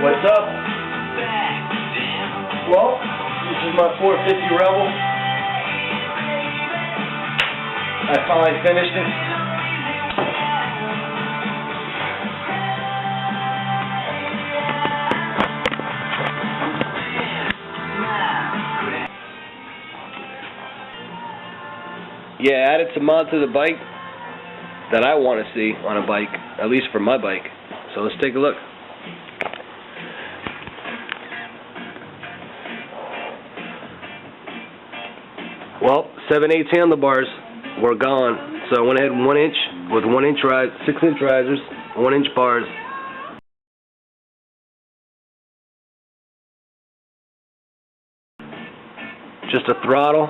What's up? Well, this is my 450 Rebel. I finally finished it. Yeah, added some mod to the bike that I want to see on a bike, at least for my bike. So let's take a look. Well, 7/8 handlebars were gone, so I went ahead 1 inch with 1 inch rise, 6 inch risers, 1 inch bars. Just a throttle,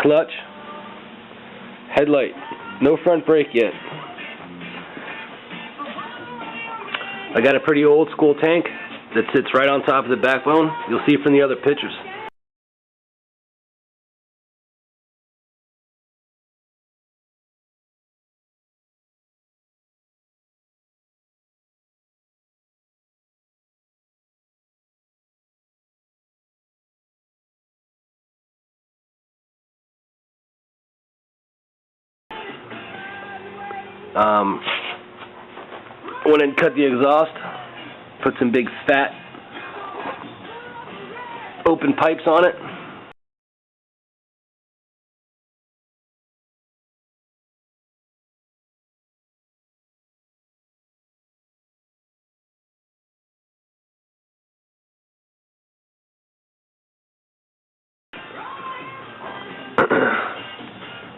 clutch, headlight, no front brake yet. I got a pretty old school tank that sits right on top of the backbone. You'll see from the other pictures. Went and cut the exhaust, put some big fat open pipes on it.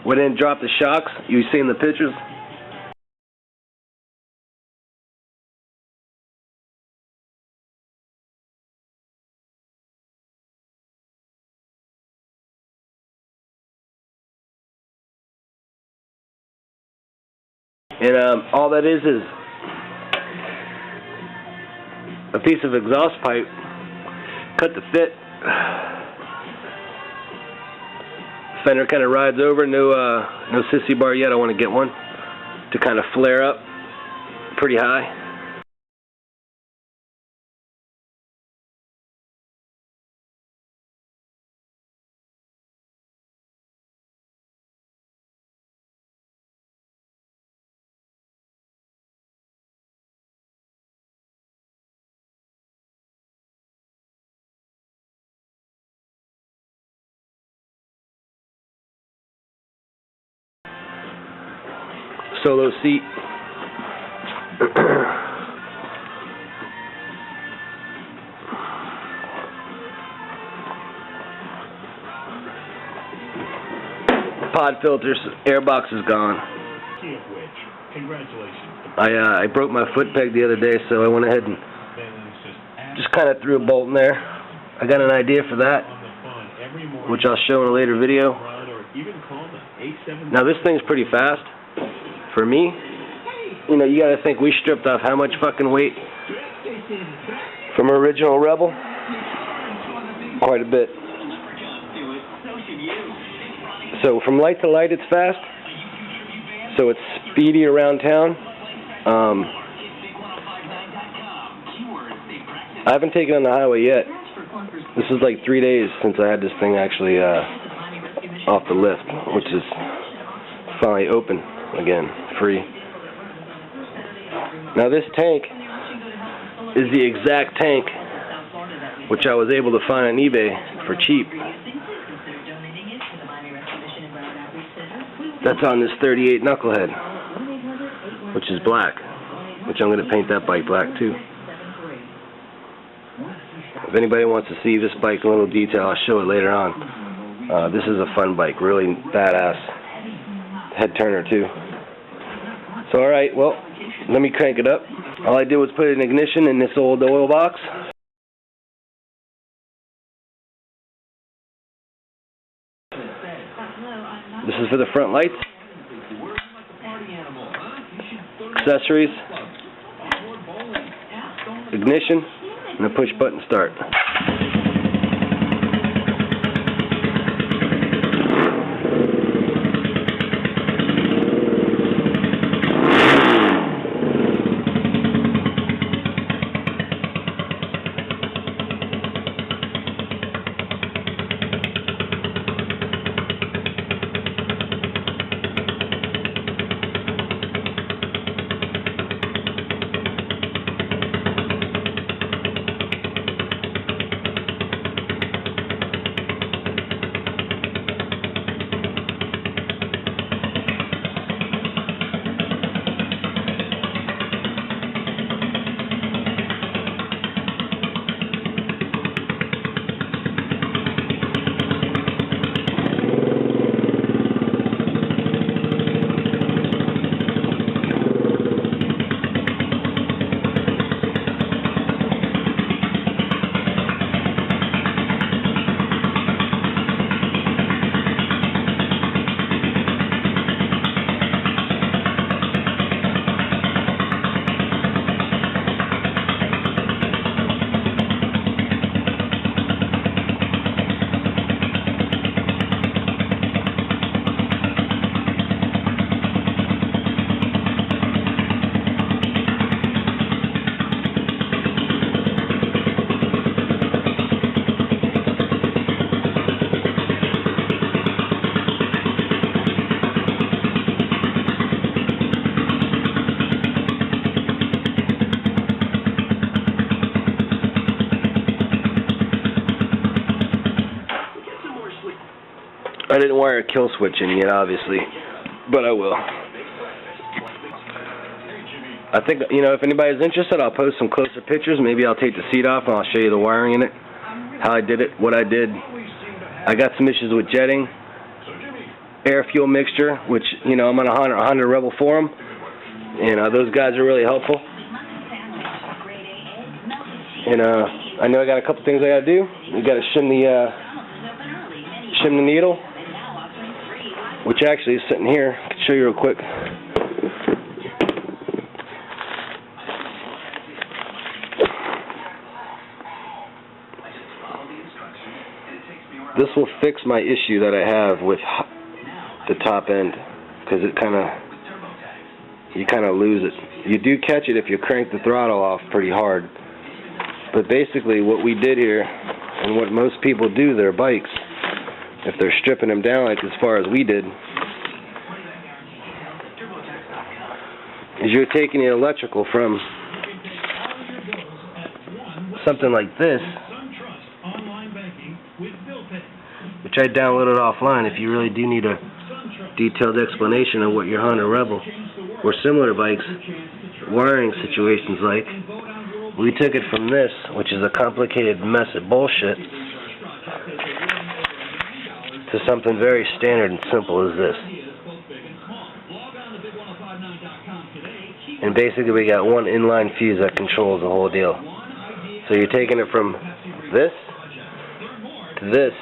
Went in and dropped the shocks. You see in the pictures. And all that is a piece of exhaust pipe cut to fit. Fender kind of rides over. No sissy bar yet. I want to get one to kind of flare up pretty high. Solo seat. Pod filters, airbox is gone. I broke my foot peg the other day, so I went ahead and just kind of threw a bolt in there. I got an idea for that, which I'll show in a later video. Now this thing's pretty fast. For me, you know, you gotta think we stripped off how much fucking weight from original Rebel? Quite a bit. So from light to light it's fast. So it's speedy around town. I haven't taken it on the highway yet. This is like 3 days since I had this thing actually off the lift, which is finally open again, free. Now this tank is the exact tank which I was able to find on eBay for cheap. That's on this 38 Knucklehead, which is black, which I'm going to paint that bike black too. If anybody wants to see this bike in a little detail, I'll show it later on. This is a fun bike, really badass. Head turner too. So alright, well, let me crank it up. All I did was put an ignition in this old oil box. This is for the front lights. Accessories. Ignition. And a push button start. I didn't wire a kill switch in yet, obviously, but I will. I think, you know, if anybody's interested, I'll post some closer pictures. Maybe I'll take the seat off and I'll show you the wiring in it, how I did it, what I did. I got some issues with jetting, air-fuel mixture, which, you know, I'm on a Honda Rebel forum, and those guys are really helpful. And I know I got a couple things I got to do. We got to shim the needle, which actually is sitting here. I can show you real quick. This will fix my issue that I have with the top end, because it you kind of lose it. You do catch it if you crank the throttle off pretty hard. But basically what we did here, and what most people do their bikes, if they're stripping them down like as far as we did, is you're taking the electrical from something like this, which I downloaded offline if you really do need a detailed explanation of what your Honda Rebel or similar bikes wiring situations like. We took it from this, which is a complicated mess of bullshit, to something very standard and simple as this. And basically we got one inline fuse that controls the whole deal. So you're taking it from this to this,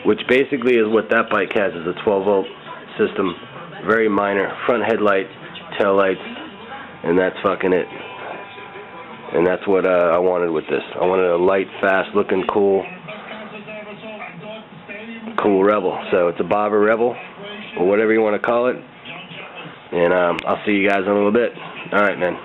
which basically is what that bike has, is a 12-volt system, very minor, front headlight, tail lights, and that's fucking it. And that's what I wanted with this. I wanted a light, fast looking, cool Rebel. So it's a bobber Rebel, or whatever you want to call it. And I'll see you guys in a little bit. Alright, man.